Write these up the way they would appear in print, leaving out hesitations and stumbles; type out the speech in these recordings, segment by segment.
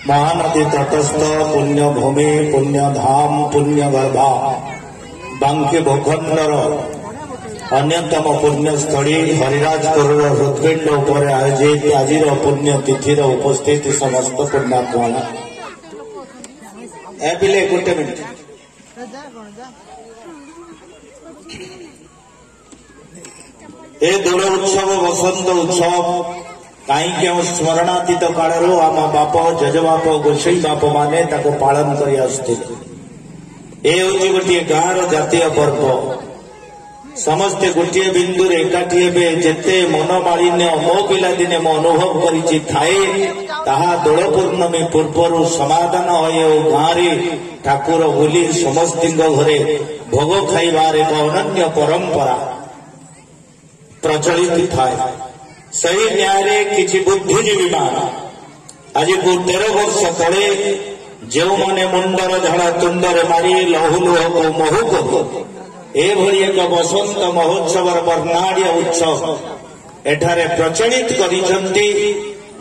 महानदी तटस्थ पुण्य भूमि पुण्य धाम पुण्य गर्भा बांकी भूखंडर अन्यतम पुण्यस्थली हरिराजपुर हृदपिंड उपर आयोजित आज पुण्य तिथि उपस्थित समस्त पुण्यात्मा गोटे मिनट ए दोल उत्सव बसंत उत्सव कहीं स्मरणातीत कालू आम बाप जजबाप गोसाई बाप माने पालन कर गोटे गाँव जातीय पर्व समस्ते गोटे बिंदु एकाठी हे जेते मनमालिन्य मो पिला दिने मो अनुभव करे दोल पूर्णमी पूर्व समाधान हो गाँव ठाकुर बुली समस्त घरे भोग खाइबार एक अनन्य परंपरा प्रचलित थाए सही न्याय किसी बुद्धिजीवी मान आज 13 वर्ष तले जो माने मुंडर झाड़ा तुंडर मारी लहुलुह को महु को एभली एक बसंत महोत्सव वर्णाढ़ उत्सव एठारे प्रचलित करिसंती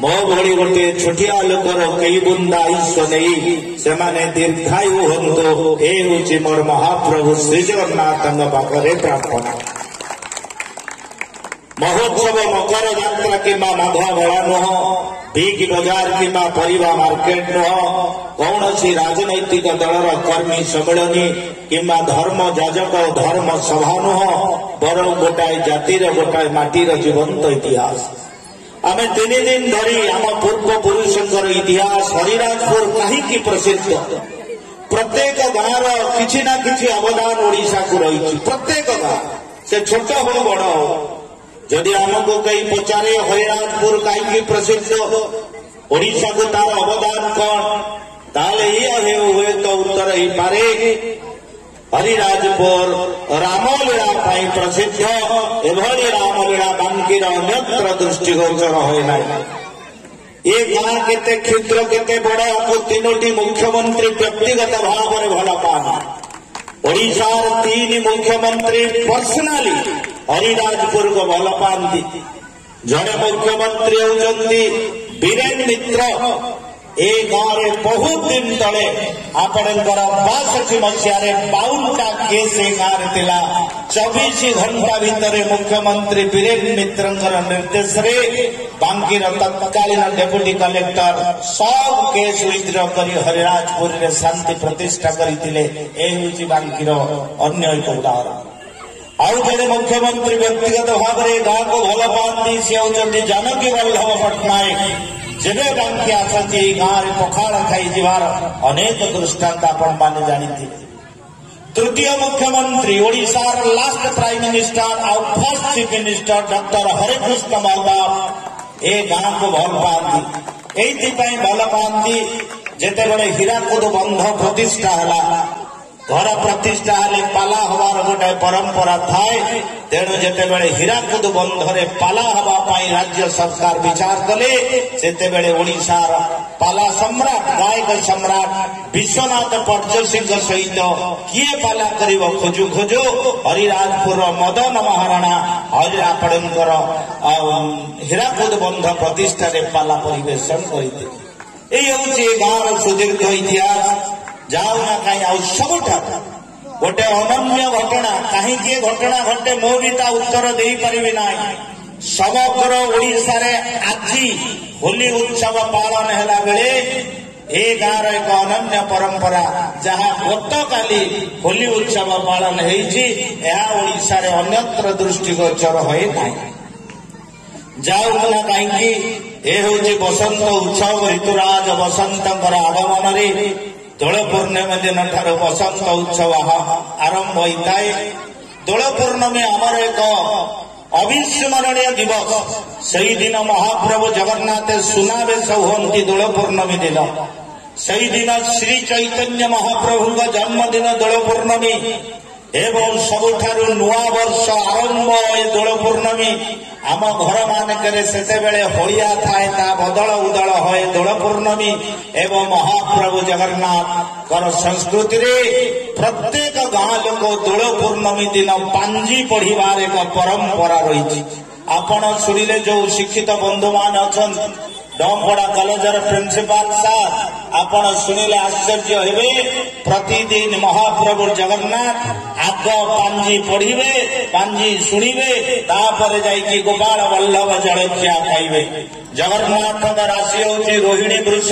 मो भली गोटे छोटिया लोकर कई बुंदा आयुष्य नहीं से माने दीर्घायु हंतु ए हूँ मोर महाप्रभु श्री जगन्नाथ पाखरे प्रार्थना महोत्सव मकर यात्रा किंबा माघ मेला नुह बिग बजार किंबा परिवा मार्केट नुह कौन सी राजनैतिक दलर कर्मी सम्मेलनी किंबा धर्म जाजक धर्म सभा नुह बर गोटाए जातिर गोटाए माटीर जीवंत इतिहास आमे 3 दिन धरी आम पूर्व पुरुषंकर इतिहास हरिराजपुर कहीं प्रसिद्ध प्रत्येक गाँव किसी ना किसी अवदान ओडिशा को रही प्रत्येक गाँव से छोट हो बड़ हो जदि आमको कहीं पचारे हरिराजपुर कहीं प्रसिद्ध ओडिशा को तार अवदान कौन ताले हुए तो उत्तर ही पारे हरिराजपुर रामलीला प्रसिद्ध एभली रामलीला बांकीर अन्यत्र दृष्टिगोचर होना ये गाँ केते क्षुद्र केते बड़ आपको 3टी मुख्यमंत्री व्यक्तिगत भाव में भल पाना ओडिशार 3 मुख्यमंत्री पर्सनाली हरिराजपुर को भल पाती जड़े मुख्यमंत्री होती बीरेन मित्र ए गाँव में बहुत दिन तले आपणकर 62 मसीह बाउनटा केस गाँव थिला 24 घंटा भितर मुख्यमंत्री बीरेन मित्र निर्देश रे बांकीर तत्कालीन डेप्यूटी कलेक्टर सब केस विथड्र कर हरिराजपुर रे शांति प्रतिष्ठा करते ये बांकीर अन्य एक उदाहरण आउ जड़े मुख्यमंत्री व्यक्तिगत भाव में गाँव को भल पाती सी होती जानकी वल्लभ पट्टनायक जेबे बांकी आसती गाँव में पखाड़ खाई जीवार अनेक दृष्टांत आपण माने जानी तृतीय मुख्यमंत्री ओडिशार लास्ट प्राइम मिनिस्टर और first chief minister doctor Harekrushna मल्लार ए गाँव को भल पाती एइथिपाई भल पाती जेते बड़े हीराकुद बंध प्रतिष्ठा है घर प्रतिष्ठा हेले पाला हबार गोटे परंपरा थाए तेणु जेते बेले हीराकुद बंधरे पाला हवा पाई राज्य सरकार विचार कले सेते बेले ओडिशार पाला सम्राट गायक सम्राट विश्वनाथ पट्टनायक सहित किए पाला करिवो खोजु खोजु हरिराजपुर मदन महाराणा हरिरापड़कर हीराकुद बंध प्रतिष्ठा रे पाला परिवेशन करते एई होची गाँव सुदीर्घ इतिहास जाऊना कहीं सबुठा गोटे अनन्य घटना कहीं घटना घटे मो भी उत्तर दे पारि ना समग्र ओडिशा रे आज होली उत्सव पालन है बेले ए गाँव एक अनन्य परंपरा जहाँ गत काली होली उत्सव पालन होइछी अन्यत्र दृष्टिगोचर होए जाऊना कहीं ए हूँ बसंत उत्सव ऋतुराज बसंतर आगमन रे दोल पूर्णिमा दिन ठारू बसंत उत्सव आरंभ होता है दोल पूर्णमी आमर एक अविस्मरणीय दिवस सही दिन महाप्रभु जगन्नाथ सुनावेश होती दोल पूर्णमी दिन सही दिन श्री चैतन्य महाप्रभु जन्मदिन दोल पूर्णमी एवं सबुठारू नुआ वर्ष आरंभ ए दोल पूर्णमी आम घर मानकरे सेतेबेले होलिया थाए ता बदल उदल होए दोल पूर्णमी एवं महाप्रभु जगन्नाथ कर संस्कृति रे प्रत्येक गाँ लोक दोल पूर्णमी दिन पांजी पढ़िबार एक परंपरा रही आपण शुणिले जो शिक्षित बंधु मान अच्छा डमपड़ा कॉलेजर प्रिंसिपाल साहब आपण शुणिले आश्चर्य हेबे प्रतिदिन महाप्रभु जगन्नाथ आग पांजी पढ़िबे पांजी शुणिबे तापर जाइकी गोपाल वल्लभ जलखिया खाइबे जगन्नाथ राशि होची रोहिणी वृष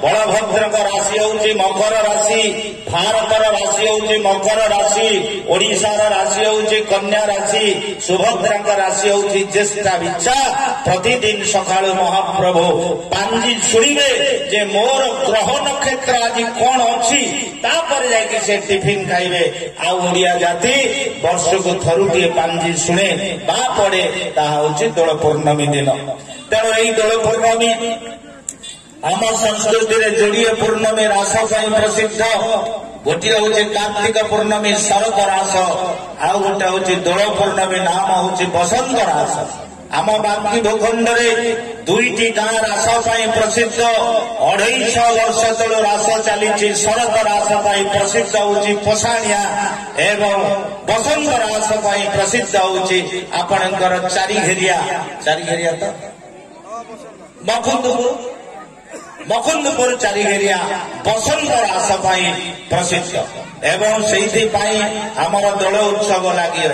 बलभद्र राशि होची मकर राशि भारतर राशि होची मकर राशि ओडिशार राशि होची कन्या राशि सुभद्रा राशि होची ज्येष्ठा विच्छा प्रतिदिन सकाळु महाप्रभु पांजी शुणिबे जे मोर ग्रह नक्षत्र आज कौन अच्छी तापर जाइए से टिफिन खाइबे आ ओडिया जाति वर्ष को थरुटी पांजी शुणे बा पड़े दोल पूर्णमी दिन तेणु यही दोल पूर्णमी आम संस्कृति में जोड़िए पूर्णमी रास प्रसिद्ध गोटे हूँ कार्तिक पूर्णमी शरद रास आउ गोटे हूँ दोल पूर्णमी नाम हूँ बसंत रास आम बांकी भूखंड दुईटी गाँ रास प्रसिद्ध 250 वर्ष तलु रास चली शरद रास प्रसिद्ध हूँ पोषाणिया एवं बसंत रास प्रसिद्ध हूँ आपणकर चारिघेरिया तो मकुंदपुर चारिघेरिया बसंत रास प्रसिद्ध एवं से आमर दोल उत्सव लगी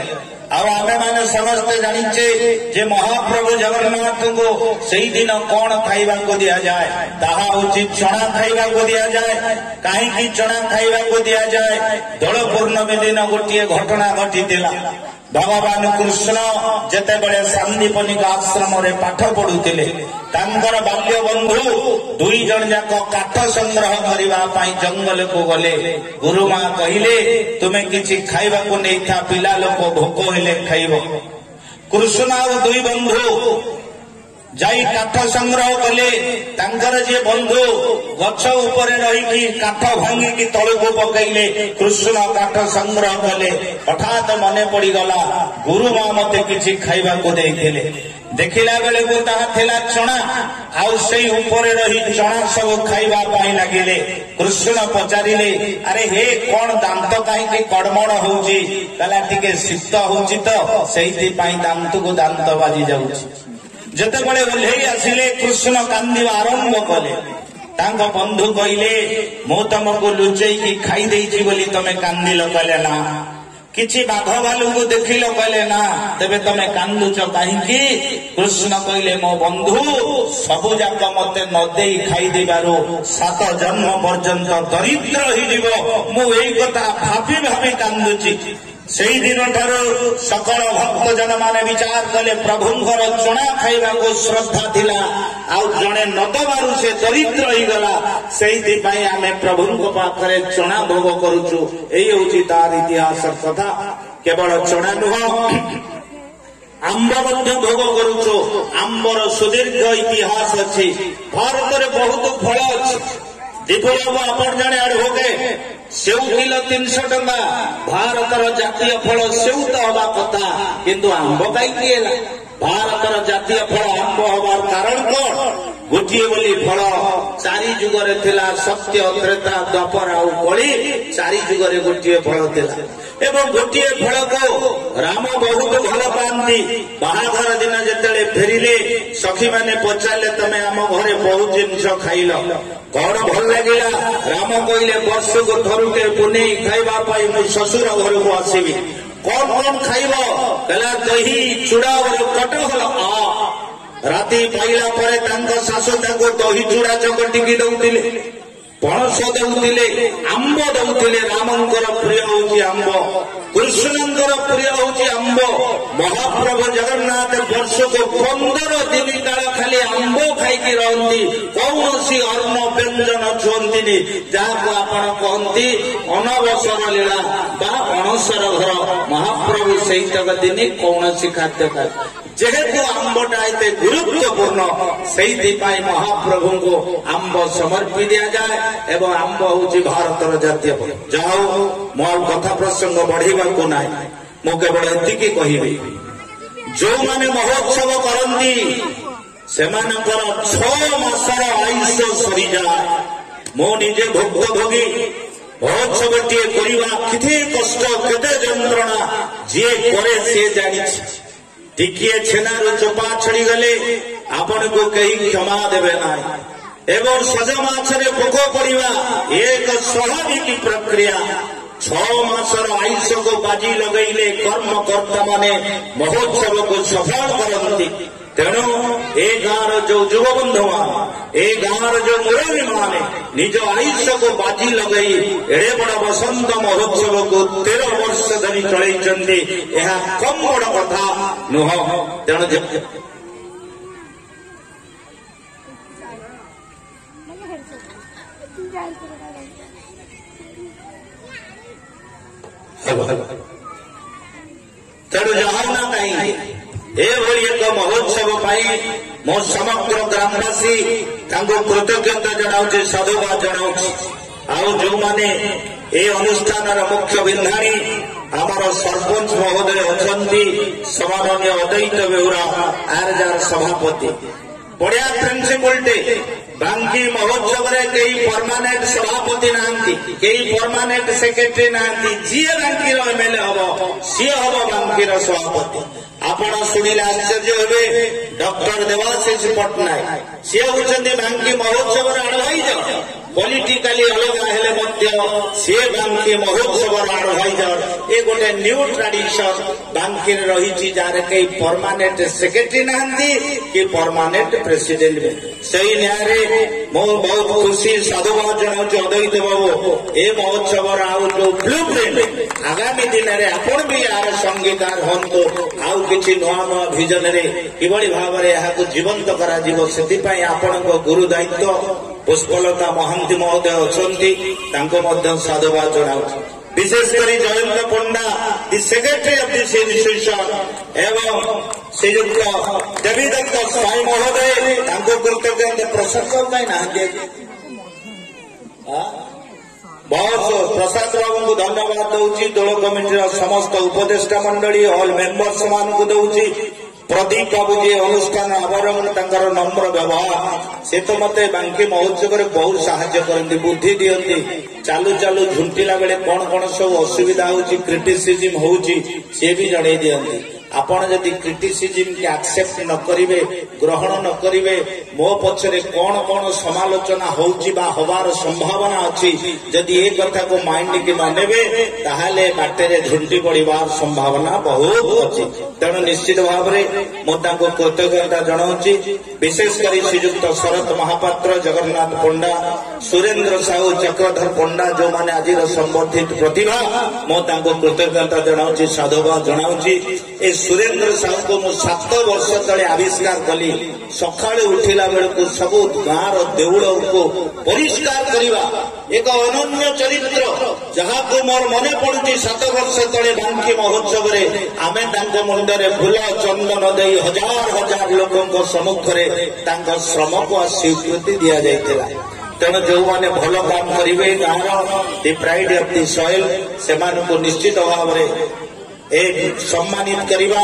आमे माने समस्ते जानिचे जे महाप्रभु जगन्नाथ को सही दिन कौन खाइबा को दिया जाए ताहा उचित चना खाइबा को दिया जाए कहीं चना खाइबा को दिया जाए दोल पूर्णमी दिन गोटे घटना घटीला भगवान कृष्ण जेते बड़े सांदीपनिक आश्रम रे पाठ पढ़ुतिले तांकर बाल्य बंधु दुई जन जाक काठ संग्रह करबा पई जंगल को गले गुरुमा कहिले तुमे किछि खाइबा को नै था पिला लोक भोक हेले खाइबो कृष्ण और दुई बंधु जाई काठ संग्रह कले तांकर जे बंधु गछ ऊपर रही काठ भांगी की तलू को पकईले कृष्ण काठ संग्रह कले हठात मन पड़गला गुरु माँ मते किसी खाइबा को देइथिले देखिला बेले को ताहा थिला चना आउ सेई ऊपर रही चना सब खाइबा पाई लागिले कृष्ण पचारिले अरे हे कौन दांत कहीं कड़मड़ होउची कला टिके शीत होउची तो सेइति पाई दांत को दांत बाजी जाउची जते बड़े ओल्हेई आसिले कृष्ण कांदिबा आरंभ कले तांको बंधु कहले मो तुमको लुचेई की खाई देइछि बोली तमे कांदिल कहले ना किछि बाघ भालू को देखिल कहले ना तेबे तमे कांदुच काहींकी कृष्ण कहले मो बंधु सबु जाक मते न देई खाई देबारो 7 जन्म पर्यंत दरिद्र ही जीवो मु एई कथा भाबी भाबी कांदुची सेई दिन ठारू सकल भक्त जन माने विचार कले प्रभुंकर चना खाइबा को श्रद्धा थिला आउ जणे नदबारु से दरिद्र ही गला सेई पई आमे प्रभुंक पाखरे चना भोग करूछु एई होची तार इतिहास कथा केवल चना नुह आंब मध्य भोग करूछु आंबर सुदीर्घ इतिहास अछि भारत रे बहुत फल अछि दीपलाभ आपण जणे आड़ भोगे सेउ किलो 300 टंका भारतर जातीय फल सेउ तो हवा कथा किंतु आंब कहीं भारतर जातीय फल आंब हबार कारण कौन गोटे बोली फल चारि जुगरे थिला सत्य त्रेता द्वापर आउ कली चारि जुगरे गोटे फल थिला एवं गोटे फल को राम बहुत भल पाती बाहाघर दिन जेतेले फेरिले सखी माने पचारे तमे आम घरे बहुत जिनस खाइल कौन भल लगिला राम कहले वर्ष को थरुटे पुनेई खाइबा पाई मु ससुर घर को आसीबी कौन कौन खाइब कहला दही चूड़ा और कटहल राति पाइला परे तांको सासु तांको दही चूड़ा चकटिकी दउतिले पणस दउतिले आंब दउतिले रामंकर प्रिय होची आंब कृष्णंकर प्रिय होची आंब महाप्रभु जगन्नाथ वर्ष को 15 दिन काल खाली आंब खाइकी रहती कौनसी अन्न व्यंजन छुअंती जहाँ आपण कहती अनवसर लीला बा अणसर घर महाप्रभु से दिन कौन खाद्य खाए जेहेतु आंबटा एते गुरुत्वपूर्ण से महाप्रभु को आंब समर्पी दिया जाए एवं आंब हूँ भारतर जातीय फल जाओ मो कथा प्रसंग बढ़ेगा को ना मु केवल एतिकी कहबी जो माने महोत्सव करती से 6 मासर आयुष सरी जाए मो निजे भुक्त भोगी महोत्सव टे करवा केते कष्ट केते जंत्रणा जी करे से जानी टिकिए छेनारू चोपा छड़ी गले आपण को कहीं क्षमा देवे ना एवं सज माछरे पोक पड़ा एक स्वाभाविक प्रक्रिया 6 मासर आयुष को बाजी लगेले कर्मकर्ता माने महोत्सव को सफल करती तेणु ए गाँव जो युव बंधु मान ए गाँव जो मुरबी माने निज आयुष को बाजी लगे एड़े बड़ बसंत महोत्सव को 13 वर्ष धरी चलती कम बड़ कथा नुह तेणु तेणु जहाना कहीं एक महोत्सव मो समग्र ग्रामवासी कृतज्ञता जनाऊँ साधुवाद जनाऊँ जो माने ए अनुष्ठान मुख्य बिंधाणी आमर सरपंच महोदय अच्छा सम्माननीय अद्वैत बेउरा आरजार सभापति बढ़िया प्रिंसिपल टे बांकी महोत्सव कई परमानेंट सभापति ना कई परमानेंट सेक्रेटरी ना जी बांकी एमएलए हम सी हम बांकी सभापति आपण शुणिले आश्चर्य हे डॉक्टर देवाशीष पट्टनायक सी होती बांकी महोत्सव आडभाइजर पॉलिटिकली अलग हेले सी बांकी महोत्सव आडभाइजर ये गोटे न्यू ट्रेडिशन बांकी रही जार कई परमानेंट सेक्रेटरी ना कि परमानेंट प्रेसिडेंट से न्याय मो बहुत खुशी साधुवाद जनाऊँ अद्वैत बाबू ए महोत्सव आउ जो ब्लू प्रिंट आगामी दिन में आपण भी यार संगीकार हूँ आउ कि नुआ नुआ भिजन कि भाव में जीवंत कर गुरु दायित्व पुष्पलता महांती महोदय अच्छा साधुवाद जनाऊँ विशेषकर जयंत पंडा दि सेक्रेटरी ऑफ दिस इंस्टीट्यूशन एवं श्रीयुक्त देवीदत्त स्वाई महोदय कृतज्ञता प्रशंसक बहुत प्रसाद बाबू को धन्यवाद दूसरी दोल कमिटी समस्त उपदेष्टा मंडली ऑल मेंबर्स मान को दूसरी प्रदीप बाबू जी अनुष्ठान आवरण तंकर नम्र व्यवहार से तो मत बांकी महोत्सव बहुत साहाय्य करती बुद्धि दियंती चालू चालू झुंटिला बेले कौन कौन सब असुविधा होची क्रिटिसिज्म होची से भी जणै दियंती आपण जदि क्रिटिसिज्म के एक्सेप्ट न करिवे ग्रहण न करिवे मो पछरे कौन कौन समालोचना होची बा होबार संभावना अछि जदि ए कथा को माइंड के मानेबे ताहाले बाटेरे झुंटी पड़िबार संभावना बहुत अछि तेणु निश्चित भाव में मो ताको कृतज्ञता जनाऊँची विशेषकर श्रीयुक्त शरत महापात्र जगन्नाथ पंडा सुरेंद्र साहू चक्रधर पंडा जो माने आज संबर्धित प्रतिभा मो ताको कृतज्ञता जनाऊँची साधुवाद जनाऊँची ए सुरेंद्र साहू को मु 7 वर्ष तले आविष्कार कली सकाळे उठिला बेलू सबु गाँव देउल को परिष्कार करवा एक अनन्य चरित्र जहाँ को मोर मन पड़ुची 7 वर्ष तले बांकी महोत्सव आमे तांको मुंडरे फूल चंदन दे हजार हजार लोकों सम्मुख में श्रम को स्वीकृति दि जाइथिला तेणु जो माने भल काम करेंगे गाँव दि प्राइड ऑफ दि सॉइल से निश्चित भाव में एक सम्मानित करवा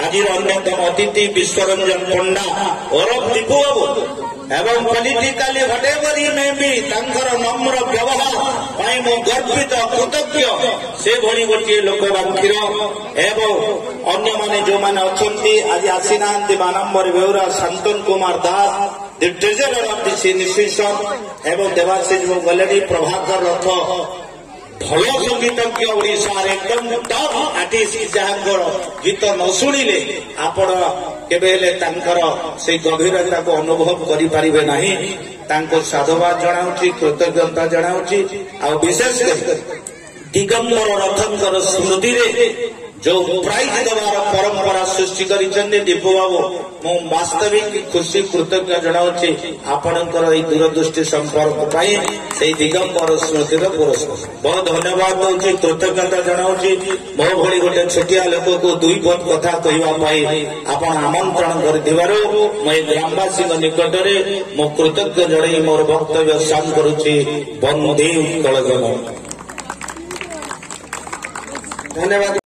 आज अन्यतम अतिथि विश्वरंजन पंडा और दीपू बाबू एवं पॉलिटिकली व्हाटएवर ही में भी तंकर नम्र व्यवहार मु गर्वित कृतज्ञ से भली गोटे लोक बांकीर एवं अन्य माने जो माने अछंती आज आसीना बानंबर बेउरा शांतन कुमार दास दि ट्रेजरर ऑफ दिस इंस्टीट्यूशन एवं देवाशीष गलेडी प्रभाकर रथ भल संगीतज्ञ ओडिशा एकदम टॉप आर्टिस्ट जहाँ गीत न शुणिले आपण केबेले तांकर से गभीरता को अनुभव करि परिबे नाही तांको साधुवाद जनाऊँची कृतज्ञता जनाऊँची आ विशेष दिगंबर रथंकर स्मृति रे जो प्राइज देवार परंपरा सृष्टि करिसेंते दीपू बाबू मु वास्तविक खुशी कृतज्ञ जनाऊँची आपणकर एई दूरदृष्टि संपर्क पाई से दिगंबर स्मृति पुरस्कार बहुत धन्यवाद दूसरी कृतज्ञता जनाऊँची मो भली गोटे छोटिया लोक को 2 पद कथा कहवाई आपण आमंत्रण कर ग्रामवासी निकट में मो कृतज्ञ जन मोर वक्तव्य साम करुच्ची वंदे उत्कल जन धन्यवाद।